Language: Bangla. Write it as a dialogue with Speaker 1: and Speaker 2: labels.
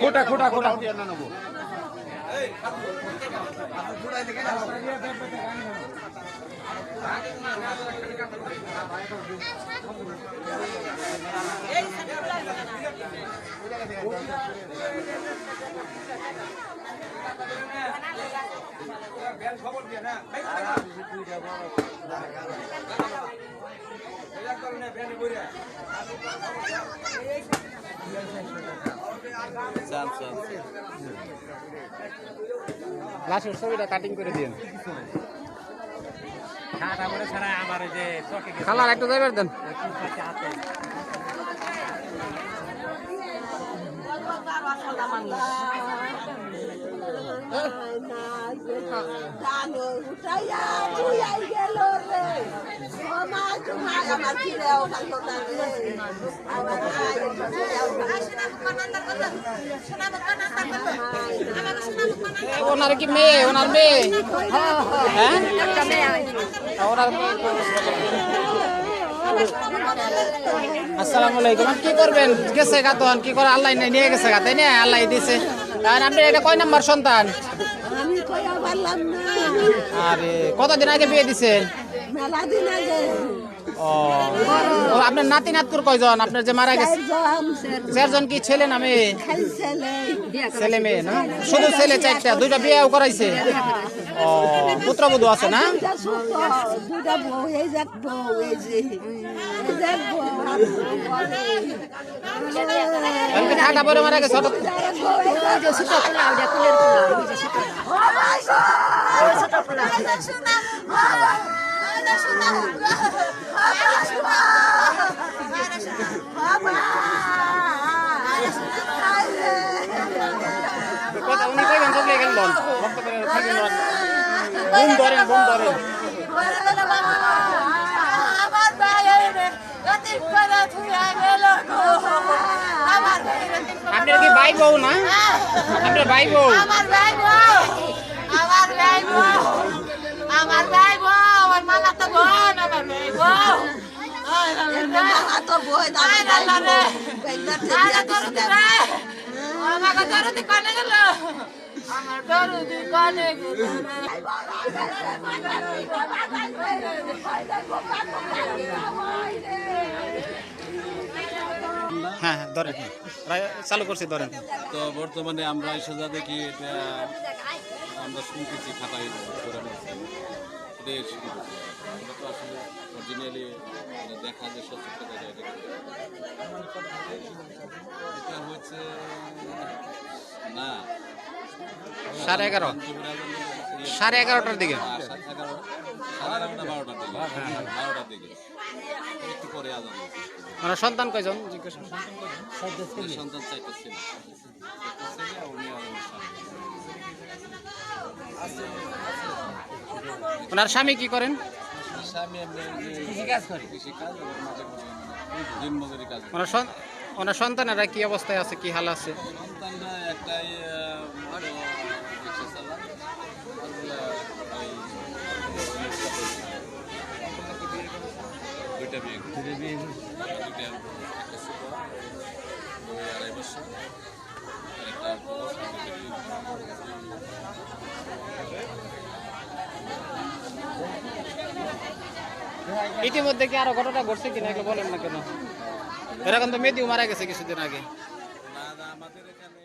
Speaker 1: খোটা খোটা খোটা
Speaker 2: খবর দিয়ে না
Speaker 1: লাশের ছবিটা কাটিং করে দিন কালার একটু যাইবার দেন ওনার কি মেয়ে ওনার মেয়ে হ্যাঁ ওনার আসসালামু আলাইকুম কি করবেন গেছে গা তখন কি করে আল্লাহ নিয়ে গেছে গা তাই না আল্লাহ দিছে কারণ আপনি এটা কয় নাম্বার সন্তান আরে কতদিন আগে বিয়ে দিছেন ও আপনার নাতি নাতকুর কয়জন আপনার যে মারা গেছে চারজন কি ছেলে না মেয়ে ছেলে মেয়ে না শুধু ছেলে চারটা দুইটা বিয়েও করাইছে ও পুত্রবধূ আছে না ঠান্ডা পরে মারা গেছে উনি কইবেন চলে গেলেন বুম ধরেন আপনার কি ভাই বউ না আপনার ভাই বউ
Speaker 3: আমার ভাই বউ আমার মালা তো বোন আমার ভাই বউ আমাকে দরদি কানে গেল আমার দরদি কানে গেল
Speaker 1: হ্যাঁ ধরেন চালু করছি ধরেন
Speaker 4: তো বর্তমানে আমরা এসে যা দেখি এটা আমরা শুনতেছি খাতায় করে এটাই শুরু করছি এটা তো আসলে অরিজিনালি দেখা যে সত্যতা দেখা এটা হচ্ছে না
Speaker 1: 11:30টার দিকে
Speaker 4: 12টার দিকে একটু পরে আজান
Speaker 1: মানে সন্তান কয়জন জিজ্ঞেস
Speaker 4: সন্তান চাইতে ছিল
Speaker 1: ওনার স্বামী কি করেন
Speaker 4: স্বামী কৃষিকাজ করে কৃষিকাজ দিনমজুরি কাজ
Speaker 1: ওনার সন্তানেরা কি অবস্থায় আছে কি হাল আছে
Speaker 4: সন্তানরা একটাই রিক্সা চালায় দুইটা বিয়ে দুইটা একটা ছোট 2.5 বছর একটা
Speaker 1: ইতিমধ্যে কি আরো ঘটনা ঘটছে কিনা এগুলো বলেন না কেন এরকম তো মেয়েটিও মারা গেছে কিছুদিন আগে
Speaker 4: আমাদের এখানে